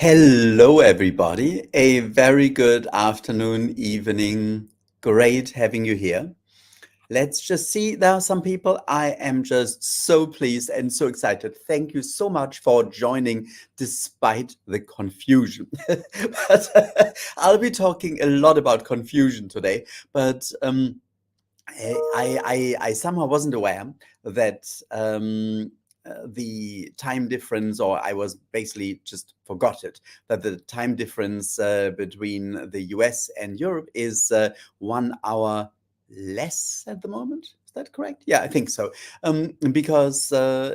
Hello, everybody. A very good afternoon, evening. Great having you here. Let's just see. There are some people. I am just so pleased and so excited. Thank you so much for joining despite the confusion. But I'll be talking a lot about confusion today. But I somehow wasn't aware that the time difference, or I was basically just forgot it, that the time difference between the US and Europe is 1 hour less at the moment. Is that correct? Yeah, I think so. Because the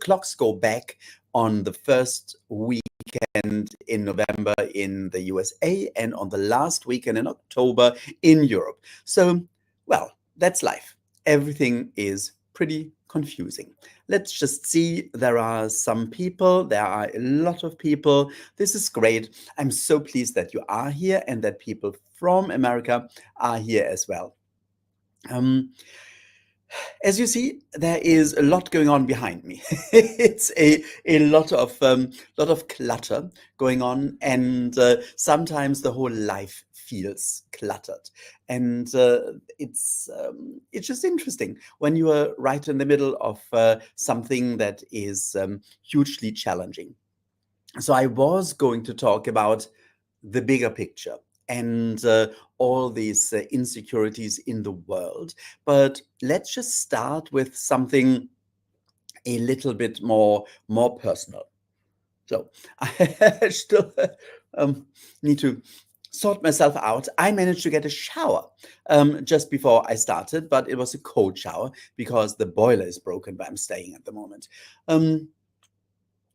clocks go back on the first weekend in November in the USA and on the last weekend in October in Europe. So, well, that's life. Everything is pretty confusing. Let's just see. There are some people. There are a lot of people. This is great. I'm so pleased that you are here and that people from America are here as well. As you see, there is a lot going on behind me. It's a lot of clutter going on, and sometimes the whole life feels cluttered. And it's just interesting when you are right in the middle of something that is hugely challenging. So I was going to talk about the bigger picture and all these insecurities in the world. But let's just start with something a little bit more personal. So I still need to sort myself out. I managed to get a shower just before I started, but it was a cold shower because the boiler is broken where I'm staying at the moment. The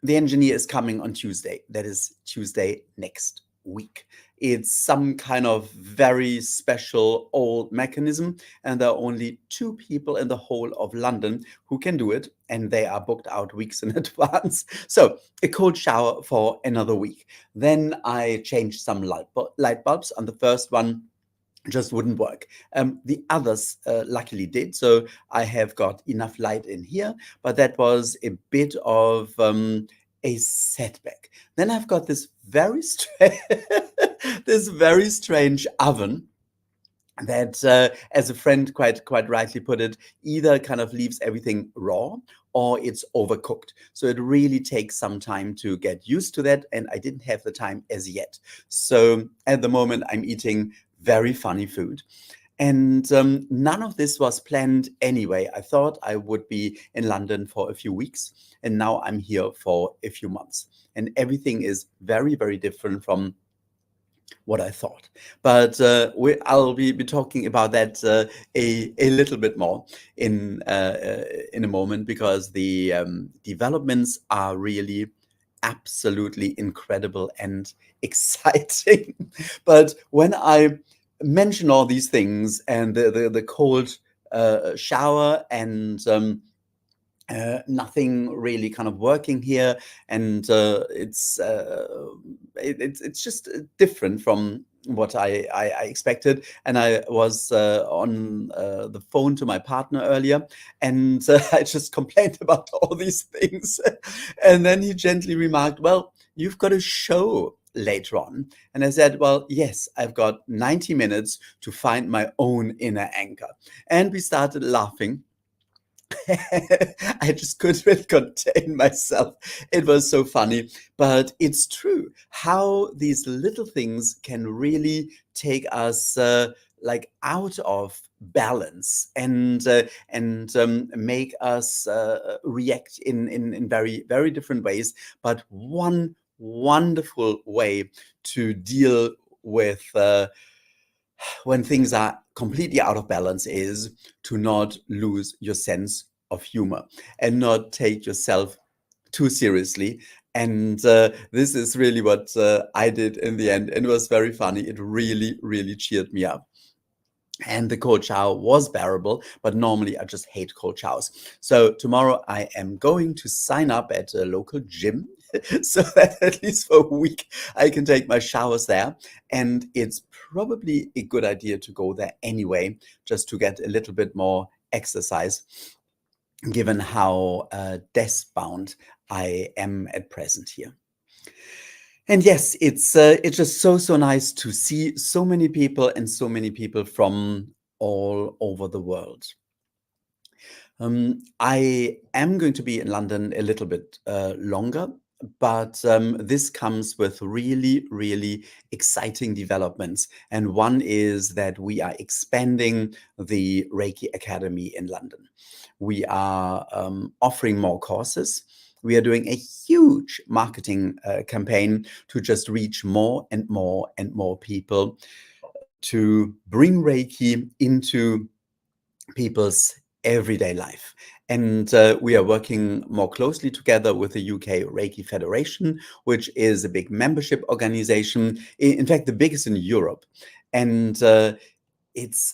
engineer is coming on Tuesday. That is Tuesday next week. It's some kind of very special old mechanism, and there are only 2 people in the whole of London who can do it, and they are booked out weeks in advance. So a cold shower for another week. Then I changed some light bulbs. On the first one, just wouldn't work. The others luckily did. So I have got enough light in here, but that was a bit of a setback. Then I've got this very this very strange oven that, as a friend quite rightly put it, either kind of leaves everything raw or it's overcooked. So it really takes some time to get used to that, and I didn't have the time as yet. So at the moment, I'm eating very funny food. And none of this was planned anyway. I thought I would be in London for a few weeks, and now I'm here for a few months. And everything is very, very different from what I thought. But I'll be talking about that a little bit more in a moment, because the developments are really absolutely incredible and exciting. But when I mention all these things and the cold shower and nothing really kind of working here, and it's just different from what I expected. And I was on the phone to my partner earlier, and I just complained about all these things, and then he gently remarked, "Well, you've got a show later on." And I said, "Well, yes, I've got 90 minutes to find my own inner anchor." And we started laughing. I just couldn't really contain myself. It was so funny, but it's true how these little things can really take us like out of balance and make us react in very, very different ways. But one wonderful way to deal with when things are completely out of balance is to not lose your sense of humor and not take yourself too seriously. And this is really what I did in the end. And it was very funny. It really, really cheered me up. And the cold shower was bearable, but normally I just hate cold showers. So tomorrow I am going to sign up at a local gym so that at least for a week I can take my showers there. And it's probably a good idea to go there anyway, just to get a little bit more exercise. given how desk-bound I am at present here. And yes, it's just so nice to see so many people and so many people from all over the world. I am going to be in London a little bit longer, but this comes with really exciting developments. And one is that we are expanding the Reiki Academy in London. We are offering more courses. We are doing a huge marketing campaign to just reach more and more and more people, to bring Reiki into people's everyday life. And we are working more closely together with the UK Reiki Federation, which is a big membership organization, in fact, the biggest in Europe. And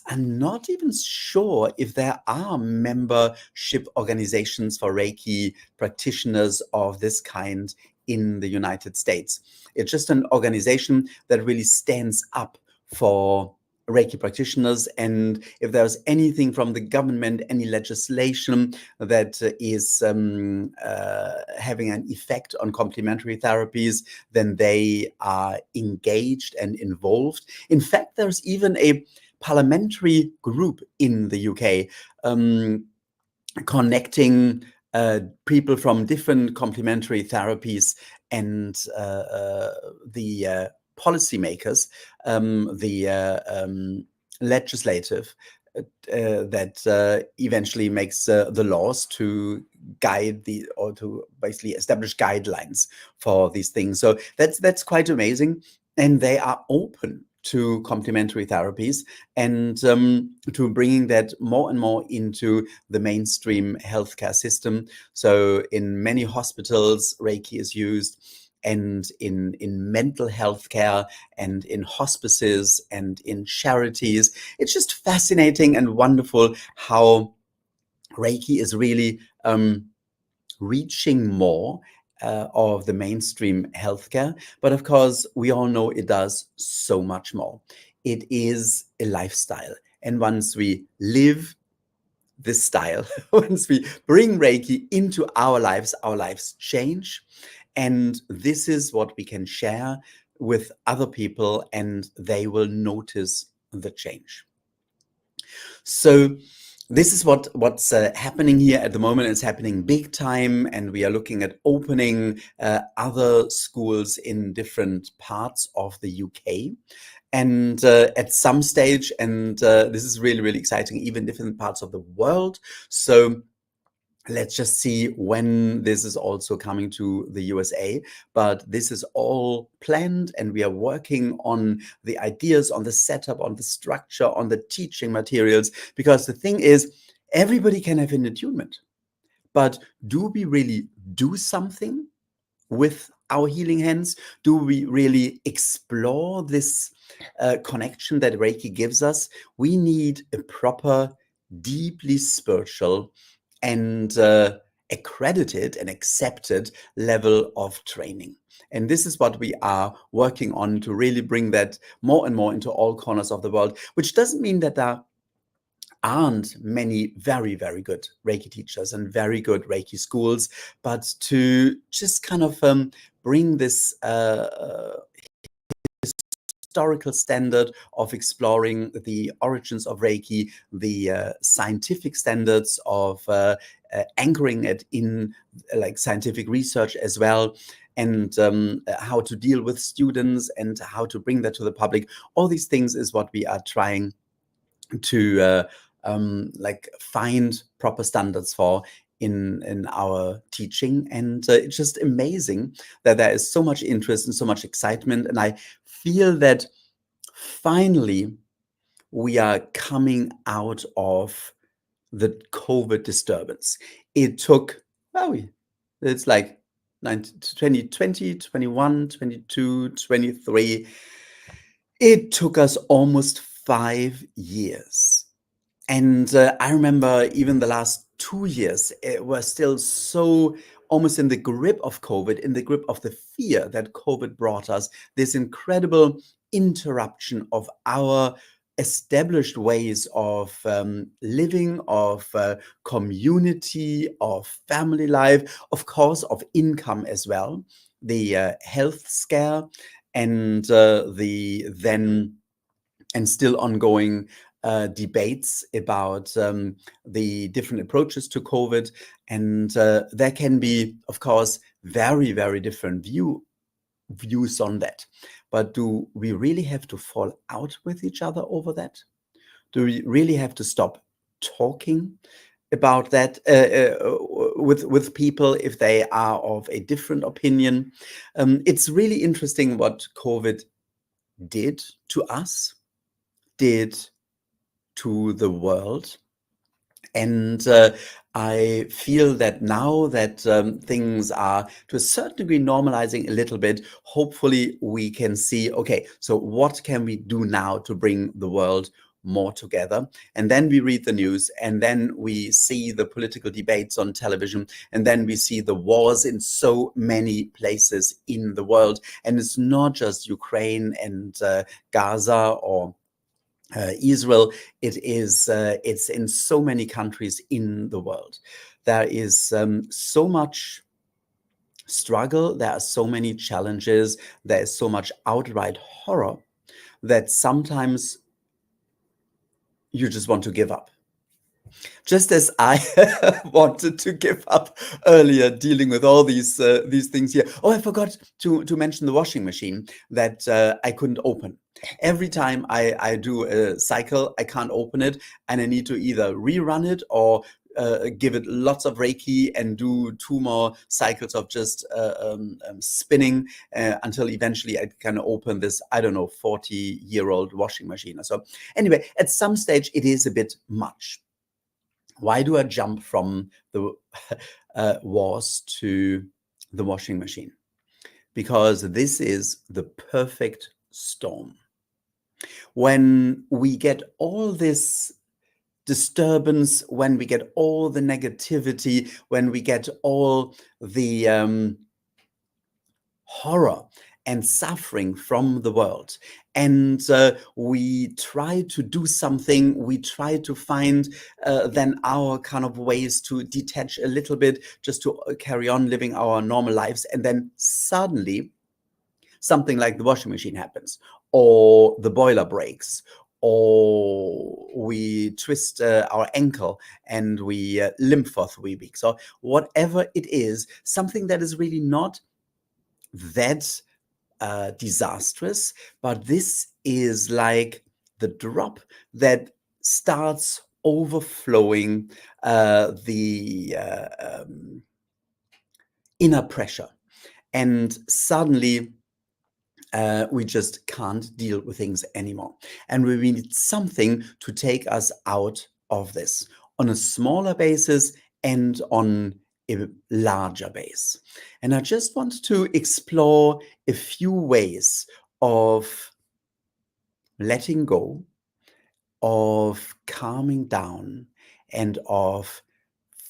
I'm not even sure if there are membership organizations for Reiki practitioners of this kind in the United States. It's just an organization that really stands up for Reiki practitioners. And if there's anything from the government, any legislation that is having an effect on complementary therapies, then they are engaged and involved. In fact, there's even a parliamentary group in the UK connecting people from different complementary therapies and the policymakers, the legislative that eventually makes the laws to guide or to basically establish guidelines for these things. So that's quite amazing. And they are open to complementary therapies and to bringing that more and more into the mainstream healthcare system. So in many hospitals, Reiki is used, and in mental health care and in hospices and in charities. It's just fascinating and wonderful how Reiki is really reaching more of the mainstream healthcare. But of course, we all know it does so much more. It is a lifestyle. And once we live this style, once we bring Reiki into our lives change. And this is what we can share with other people, and they will notice the change. So this is what's happening here at the moment. It's happening big time, and we are looking at opening other schools in different parts of the UK. And at some stage, and this is really exciting, even different parts of the world. So let's just see when this is also coming to the USA. But this is all planned, and we are working on the ideas, on the setup, on the structure, on the teaching materials. Because the thing is, everybody can have an attunement. But do we really do something with our healing hands? Do we really explore this connection that Reiki gives us? We need a proper, deeply spiritual and accredited and accepted level of training. And this is what we are working on, to really bring that more and more into all corners of the world, which doesn't mean that there aren't many very good Reiki teachers and very good Reiki schools, but to just kind of bring this historical standard of exploring the origins of Reiki, the scientific standards of anchoring it in like scientific research as well, and how to deal with students and how to bring that to the public. All these things is what we are trying to like find proper standards for in our teaching. And it's just amazing that there is so much interest and so much excitement. And I feel that finally we are coming out of the COVID disturbance. It took, well, it's like 2020, 21, 22, 23. It took us almost 5 years. And I remember even the last 2 years, it was still so almost in the grip of COVID, in the grip of the fear that COVID brought us, this incredible interruption of our established ways of living, of community, of family life, of course, of income as well, the health scare, and the then and still ongoing debates about the different approaches to COVID. And there can be, of course, very, very different views on that. But do we really have to fall out with each other over that? Do we really have to stop talking about that with people if they are of a different opinion? It's really interesting what COVID did to us, did to the world. And I feel that now that things are to a certain degree normalizing a little bit, hopefully we can see, okay, so what can we do now to bring the world more together? And then we read the news, and then we see the political debates on television, and then we see the wars in so many places in the world. And it's not just Ukraine and Gaza or Israel. It's in so many countries in the world. There is so much struggle, there are so many challenges, there is so much outright horror that sometimes you just want to give up. Just as I wanted to give up earlier dealing with all these things here. Oh, I forgot to mention the washing machine that I couldn't open. Every time I do a cycle, I can't open it, and I need to either rerun it or give it lots of Reiki and do 2 more cycles of just spinning until eventually I can open this, I don't know, 40-year-old washing machine or so. Anyway, at some stage it is a bit much. Why do I jump from the wars to the washing machine? Because this is the perfect storm. When we get all this disturbance, when we get all the negativity, when we get all the horror and suffering from the world, and we try to do something, we try to find then our kind of ways to detach a little bit, just to carry on living our normal lives, and then suddenly something like the washing machine happens, or the boiler breaks, or we twist our ankle and we limp for 3 weeks, or whatever it is, something that is really not that disastrous, but this is like the drop that starts overflowing the inner pressure, and suddenly we just can't deal with things anymore, and we need something to take us out of this on a smaller basis and on a larger base. And I just want to explore a few ways of letting go, of calming down, and of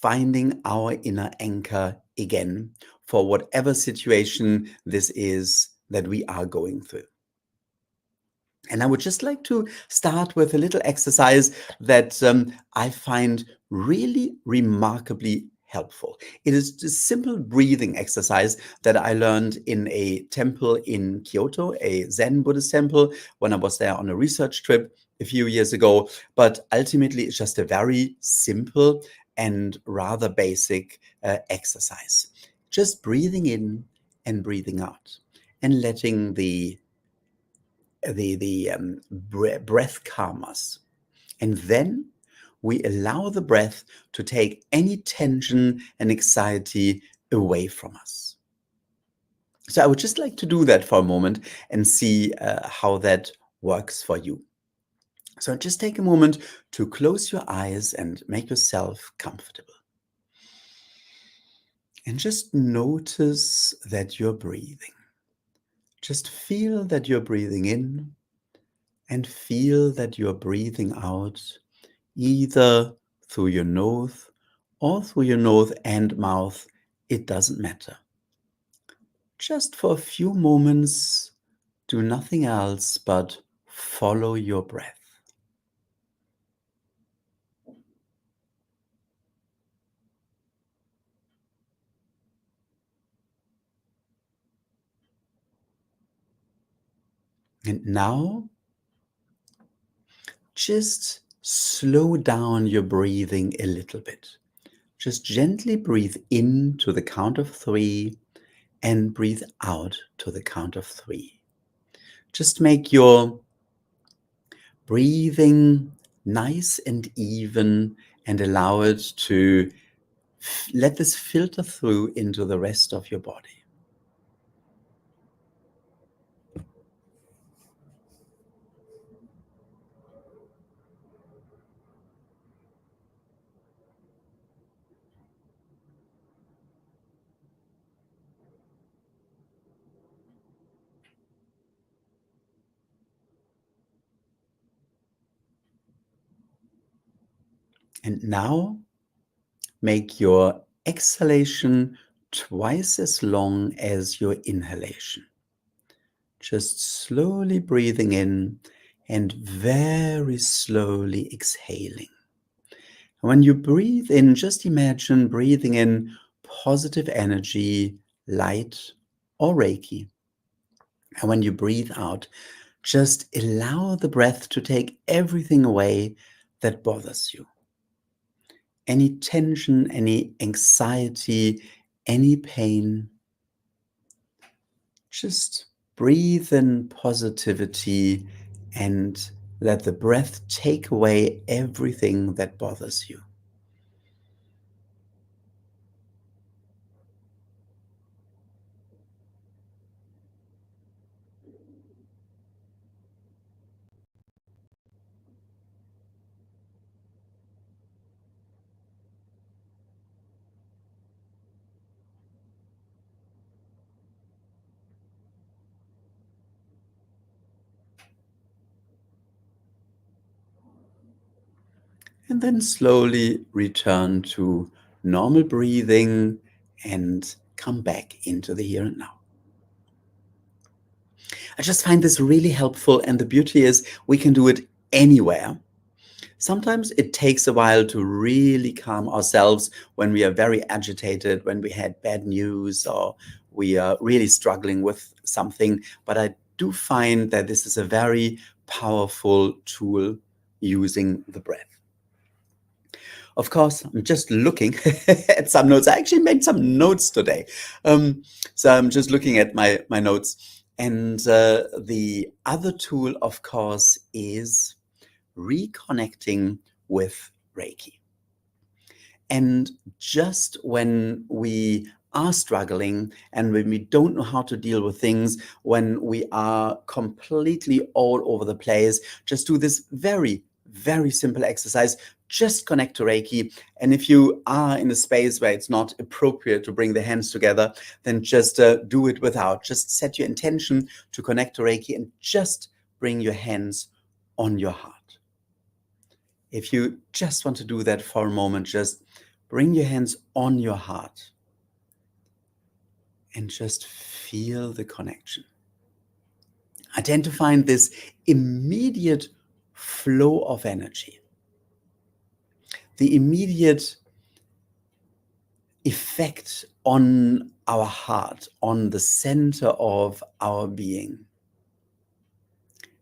finding our inner anchor again for whatever situation this is that we are going through. And I would just like to start with a little exercise that I find really remarkably helpful. It is a simple breathing exercise that I learned in a temple in Kyoto, a Zen Buddhist temple, when I was there on a research trip a few years ago. But ultimately, it's just a very simple and rather basic exercise. Just breathing in and breathing out, and letting the breath calm us. And then we allow the breath to take any tension and anxiety away from us. So I would just like to do that for a moment and see how that works for you. So just take a moment to close your eyes and make yourself comfortable. And just notice that you're breathing. Just feel that you're breathing in and feel that you're breathing out, either through your nose or through your nose and mouth. It doesn't matter. Just for a few moments, do nothing else but follow your breath. And now just slow down your breathing a little bit. Just gently breathe in to the count of 3 and breathe out to the count of 3. Just make your breathing nice and even and allow it to let this filter through into the rest of your body. And now make your exhalation twice as long as your inhalation. Just slowly breathing in and very slowly exhaling. When you breathe in, just imagine breathing in positive energy, light, or Reiki. And when you breathe out, just allow the breath to take everything away that bothers you. Any tension, any anxiety, any pain. Just breathe in positivity and let the breath take away everything that bothers you. And then slowly return to normal breathing and come back into the here and now. I just find this really helpful, and the beauty is we can do it anywhere. Sometimes it takes a while to really calm ourselves when we are very agitated, when we had bad news, or we are really struggling with something. But I do find that this is a very powerful tool using the breath. Of course, I'm just looking at some notes. I actually made some notes today. So I'm just looking at my notes. And the other tool, of course, is reconnecting with Reiki. And just when we are struggling and when we don't know how to deal with things, when we are completely all over the place, just do this very, very simple exercise. Just connect to Reiki. And if you are in a space where it's not appropriate to bring the hands together, then just do it without. Just set your intention to connect to Reiki and just bring your hands on your heart. If you just want to do that for a moment, just bring your hands on your heart and just feel the connection. I tend to find this immediate flow of energy, the immediate effect on our heart, on the center of our being.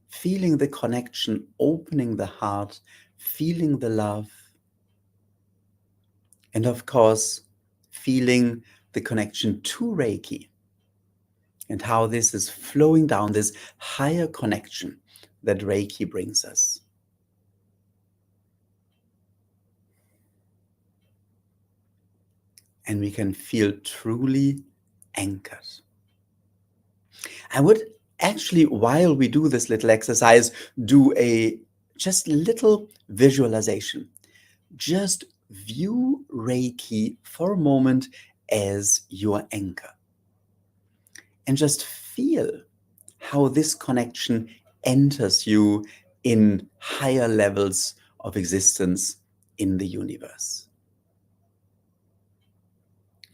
Feeling the connection, opening the heart, feeling the love, and of course, feeling the connection to Reiki and how this is flowing down, this higher connection that Reiki brings us. And we can feel truly anchored. I would actually, while we do this little exercise, do a just little visualization. Just view Reiki for a moment as your anchor. And just feel how this connection enters you in higher levels of existence in the universe.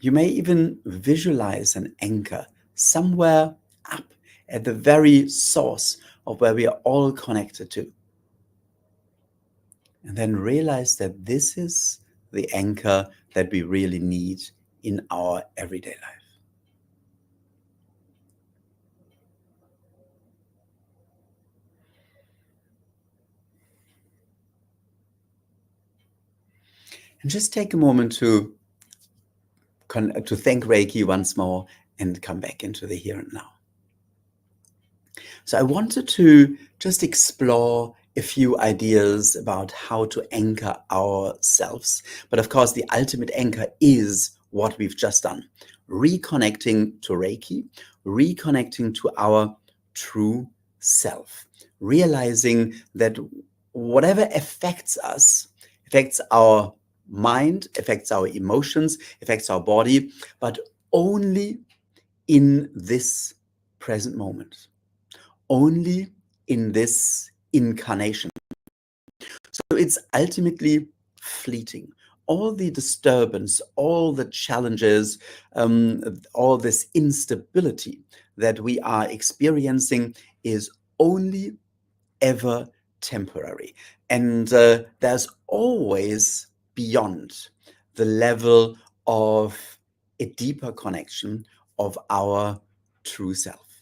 You may even visualize an anchor somewhere up at the very source of where we are all connected to. And then realize that this is the anchor that we really need in our everyday life. And just take a moment to thank Reiki once more and come back into the here and now. So I wanted to just explore a few ideas about how to anchor ourselves. But of course, the ultimate anchor is what we've just done. Reconnecting to Reiki, reconnecting to our true self, realizing that whatever affects us, affects our mind, affects our emotions, affects our body, but only in this present moment, only in this incarnation. So it's ultimately fleeting. All the disturbance, all the challenges, all this instability that we are experiencing is only ever temporary. And there's always beyond the level of a deeper connection of our true self.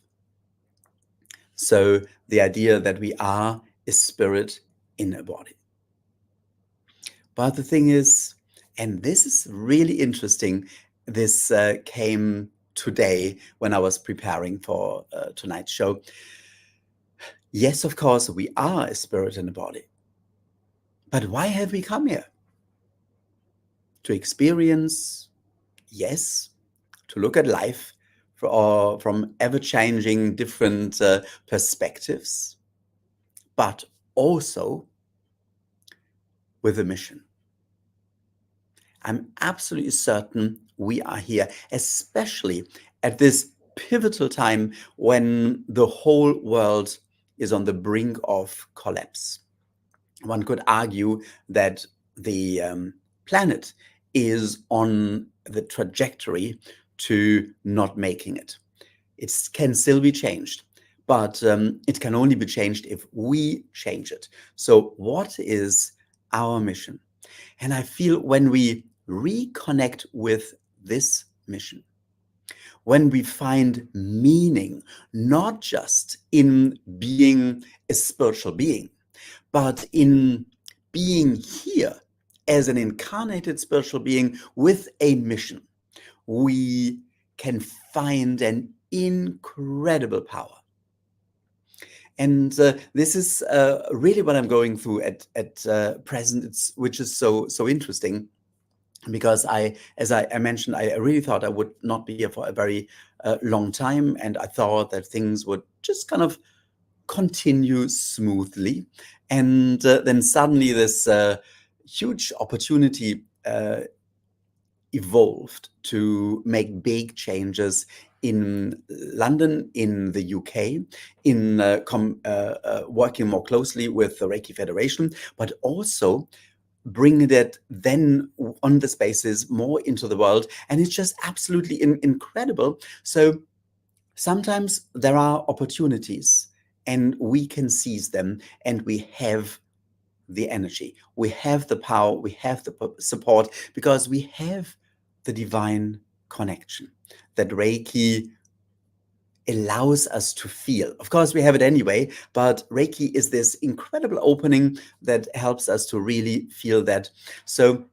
So the idea that we are a spirit in a body. But the thing is, and this is really interesting, this came today when I was preparing for tonight's show. Yes, of course, we are a spirit in a body. But why have we come here? To experience, yes, to look at life from ever-changing different perspectives, but also with a mission. I'm absolutely certain we are here, especially at this pivotal time when the whole world is on the brink of collapse. One could argue that the planet is on the trajectory to not making it. It can still be changed, but it can only be changed if we change it. So what is our mission? And I feel when we reconnect with this mission, when we find meaning, not just in being a spiritual being, but in being here as an incarnated spiritual being with a mission, we can find an incredible power. And this is really what I'm going through at present, which is so interesting. Because as I mentioned, I really thought I would not be here for a very long time, and I thought that things would just kind of continue smoothly. And then suddenly this huge opportunity evolved to make big changes in London, in the UK, in working more closely with the Reiki Federation, but also bringing that then on the spaces more into the world. And it's just absolutely incredible. So sometimes there are opportunities and we can seize them, and we have the energy, we have the power, we have the support, because we have the divine connection that Reiki allows us to feel. Of course, we have it anyway, but Reiki is this incredible opening that helps us to really feel that. So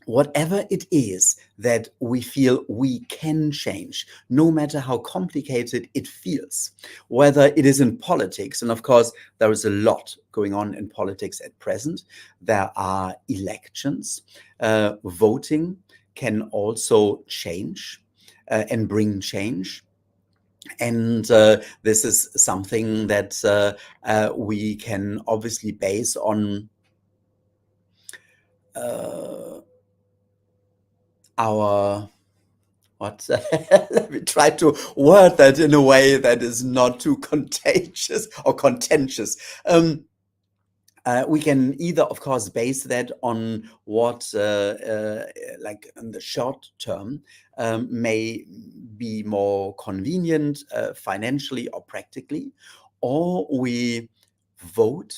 whatever it is that we feel we can change, no matter how complicated it feels, whether it is in politics, and of course, there is a lot going on in politics at present. There are elections. Voting can also change and bring change. And this is something that we can obviously base on our what let me try to word that in a way that is not too contagious or contentious. We can either, of course, base that on what, like in the short term, may be more convenient financially or practically, or we vote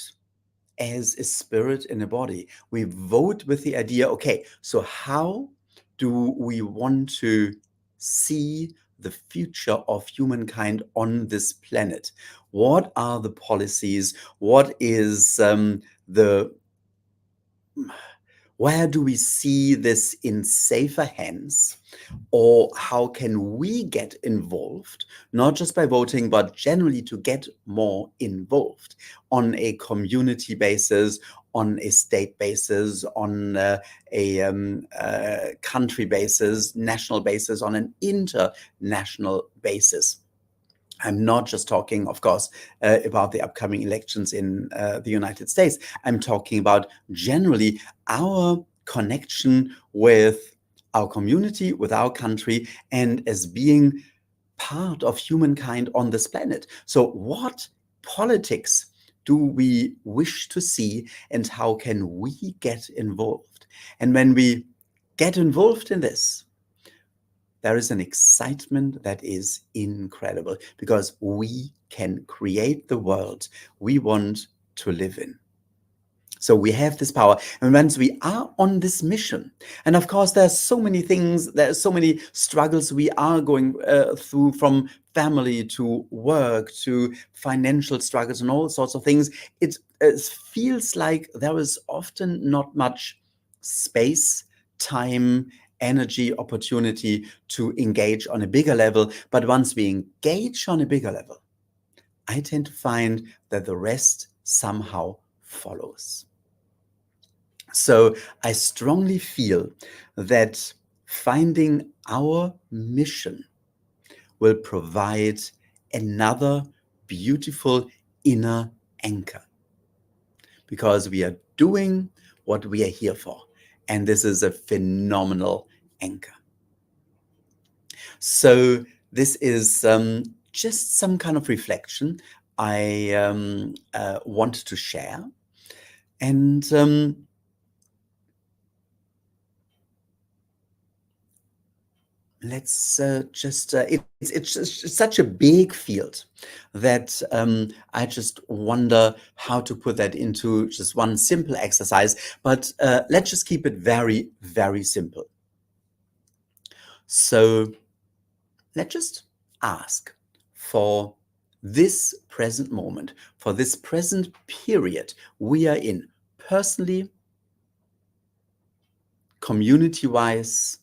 as a spirit in a body. We vote with the idea, okay, so how do we want to see the future of humankind on this planet? What are the policies? What is Where do we see this in safer hands? Or how can we get involved, not just by voting, but generally to get more involved on a community basis, on a state basis, on a country basis, national basis, on an international basis? I'm not just talking, of course, about the upcoming elections in the United States. I'm talking about generally our connection with our community, with our country, and as being part of humankind on this planet. So what politics do we wish to see, and how can we get involved? And when we get involved in this, there is an excitement that is incredible because we can create the world we want to live in. So we have this power, and once we are on this mission, and of course there's so many things, there's so many struggles we are going through, from family to work to financial struggles and all sorts of things. It feels like there is often not much space, time, energy, opportunity to engage on a bigger level. But once we engage on a bigger level, I tend to find that the rest somehow follows. So I strongly feel that finding our mission will provide another beautiful inner anchor, because we are doing what we are here for. And this is a phenomenal anchor. So this is just some kind of reflection I want to share. And let's it's just such a big field that I just wonder how to put that into just one simple exercise. But let's just keep it very, very simple. So let's just ask for this present moment, for this present period we are in, personally, community-wise,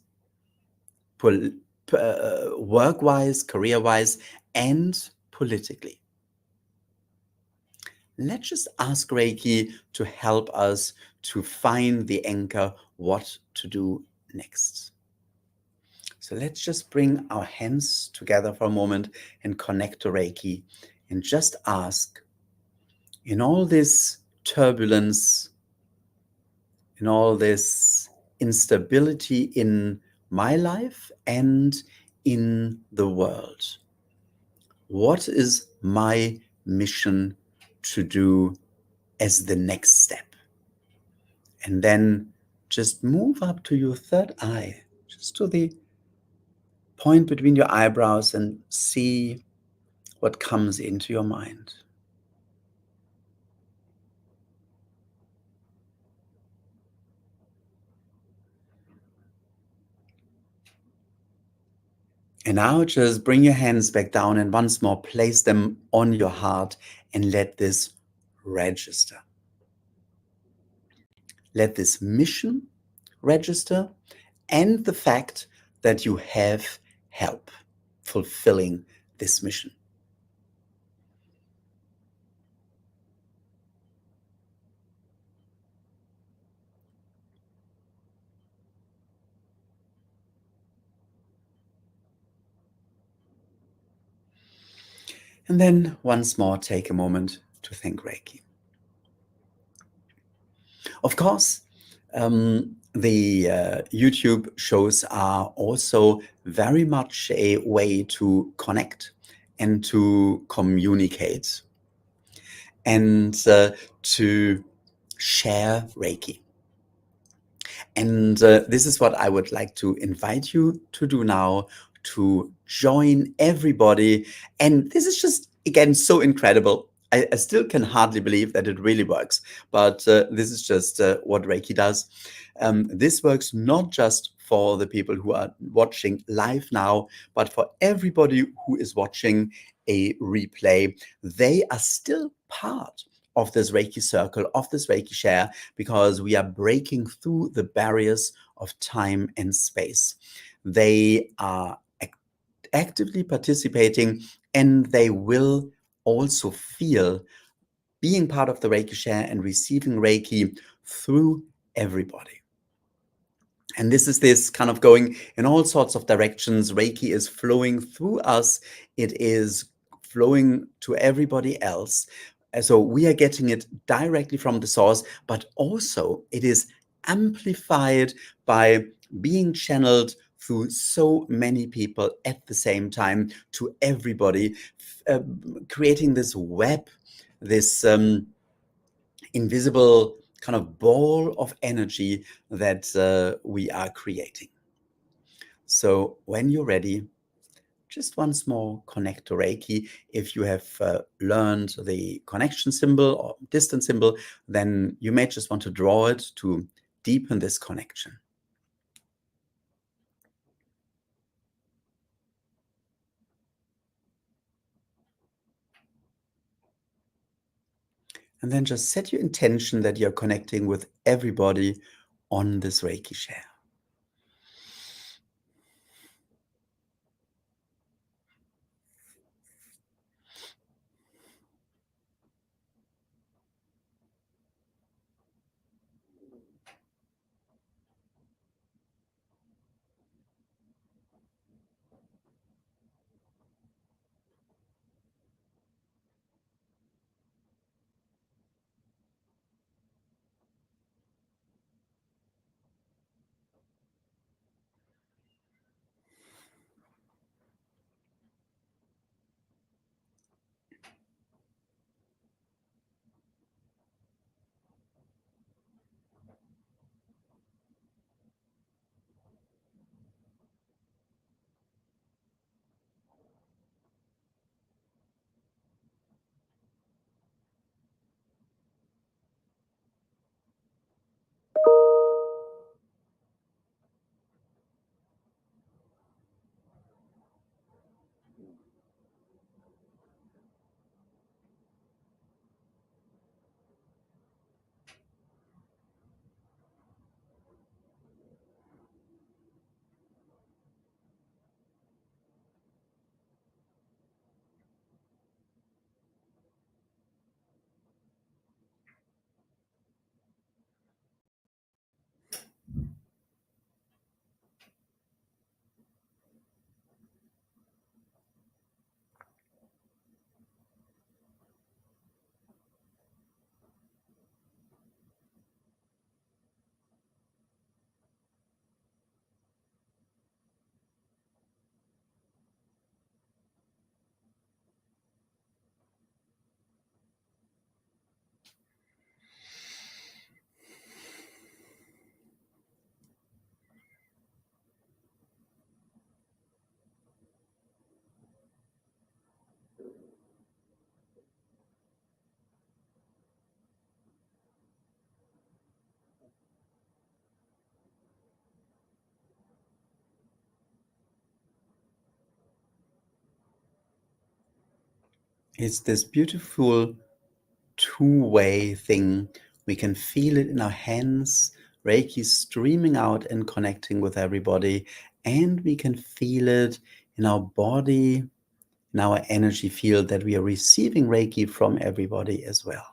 work-wise, career-wise, and politically. Let's just ask Reiki to help us to find the anchor, what to do next. So let's just bring our hands together for a moment and connect to Reiki, and just ask, in all this turbulence, in all this instability in my life and in the world, what is my mission to do as the next step? And then just move up to your third eye, just to the point between your eyebrows, and see what comes into your mind. And now just bring your hands back down and once more place them on your heart and let this register. Let this mission register, and the fact that you have help fulfilling this mission. And then once more, take a moment to thank Reiki. Of course, the YouTube shows are also very much a way to connect and to communicate and to share Reiki. And this is what I would like to invite you to do now, to join everybody. And this is just, again, so incredible. I still can hardly believe that it really works, but this is just what Reiki does. This works not just for the people who are watching live now, but for everybody who is watching a replay. They are still part of this Reiki circle, of this Reiki share, because we are breaking through the barriers of time and space. They are actively participating, and they will also feel being part of the Reiki share and receiving Reiki through everybody. And this is this kind of going in all sorts of directions. Reiki is flowing through us. It is flowing to everybody else. So we are getting it directly from the source, but also it is amplified by being channeled through so many people at the same time to everybody, creating this web, this invisible kind of ball of energy that we are creating. So when you're ready, just once more connect to Reiki. If you have learned the connection symbol or distance symbol, then you may just want to draw it to deepen this connection. And then just set your intention that you're connecting with everybody on this Reiki share. It's this beautiful two-way thing. We can feel it in our hands, Reiki streaming out and connecting with everybody, and we can feel it in our body, in our energy field, that we are receiving Reiki from everybody as well.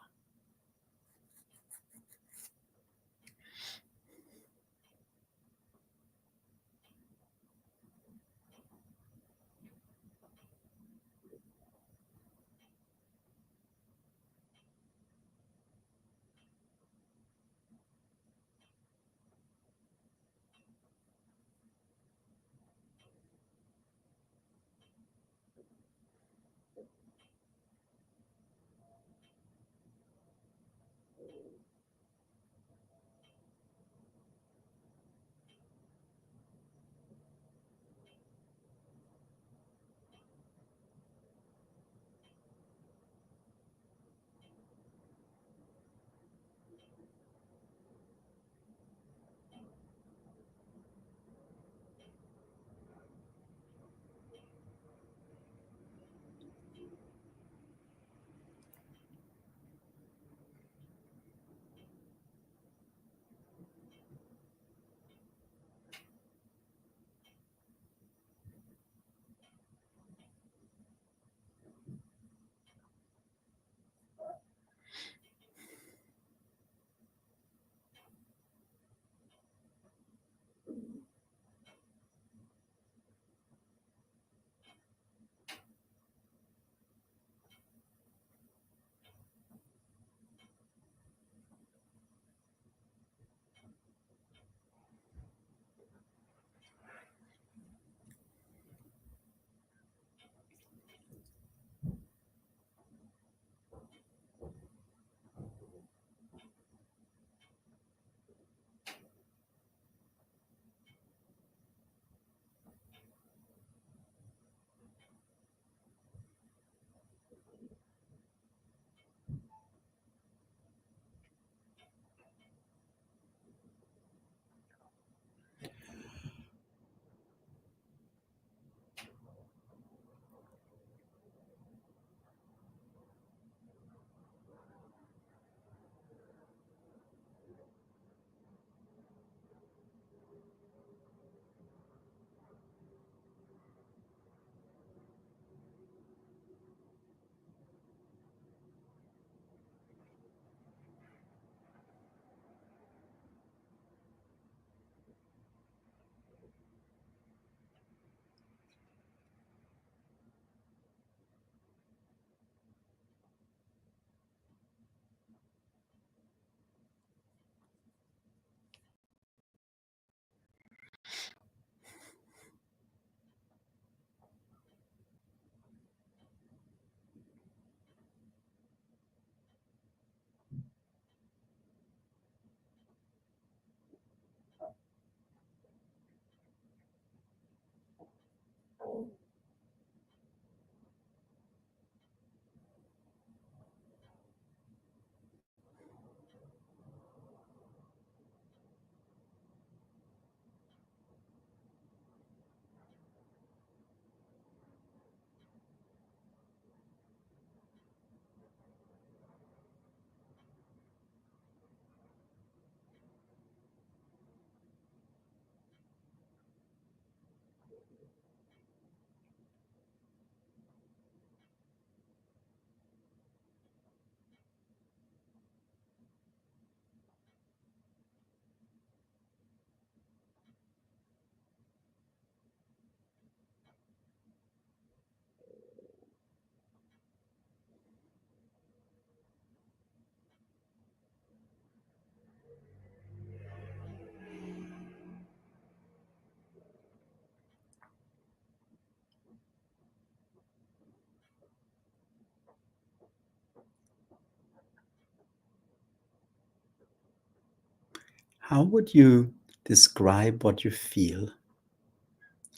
How would you describe what you feel?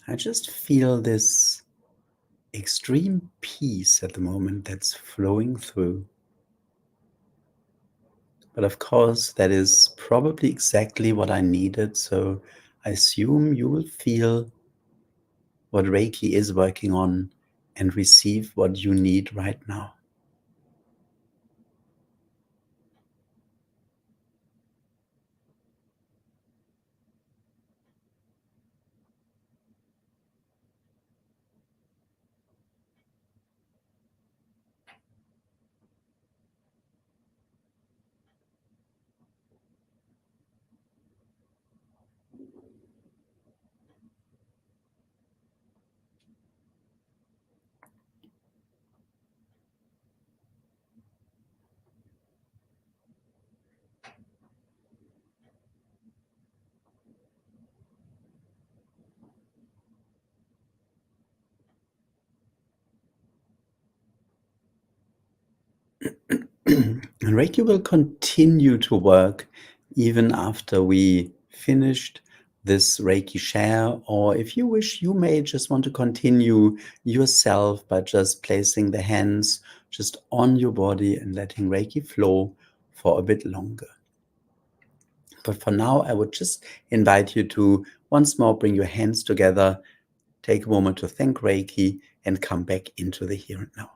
I just feel this extreme peace at the moment that's flowing through. But of course, that is probably exactly what I needed. So I assume you will feel what Reiki is working on and receive what you need right now. And Reiki will continue to work even after we finished this Reiki share, or if you wish, you may just want to continue yourself by just placing the hands just on your body and letting Reiki flow for a bit longer. But for now, I would just invite you to once more bring your hands together, take a moment to thank Reiki, and come back into the here and now.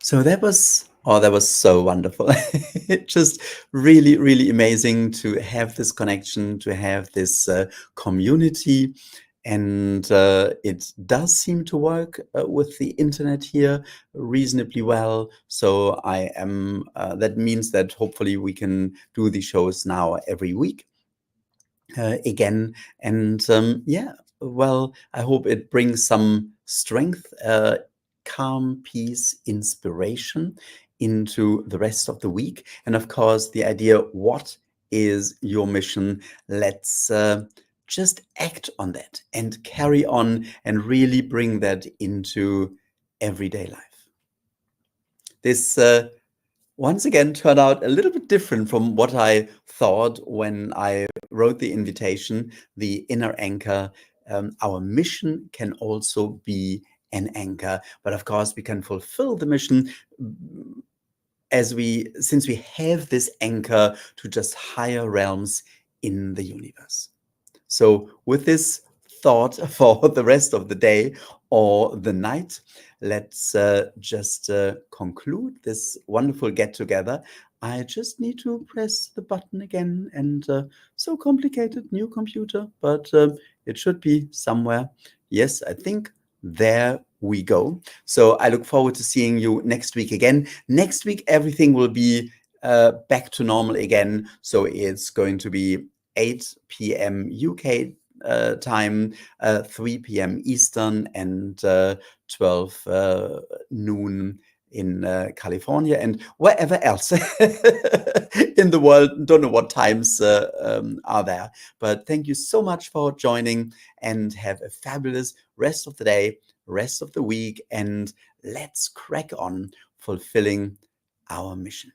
So that was so wonderful. Just really, really amazing to have this connection, to have this community. And it does seem to work with the internet here reasonably well. So that means that hopefully we can do the shows now every week. Again. And yeah, well, I hope it brings some strength, calm, peace, inspiration into the rest of the week. And of course, the idea, what is your mission? Let's just act on that and carry on and really bring that into everyday life. This once again turned out a little bit different from what I thought when I wrote the invitation, the inner anchor. Our mission can also be an anchor, but of course we can fulfill the mission since we have this anchor to just higher realms in the universe. So with this thought for the rest of the day or the night, let's just conclude this wonderful get together. I just need to press the button again, and so complicated, new computer, but it should be somewhere. Yes, I think there we go. So I look forward to seeing you next week again. Next week, everything will be back to normal again. So it's going to be 8 p.m. UK time, 3 p.m. Eastern, and 12 noon in California and wherever else in the world. Don't know what times are there. But thank you so much for joining, and have a fabulous rest of the day, rest of the week, and let's crack on fulfilling our mission.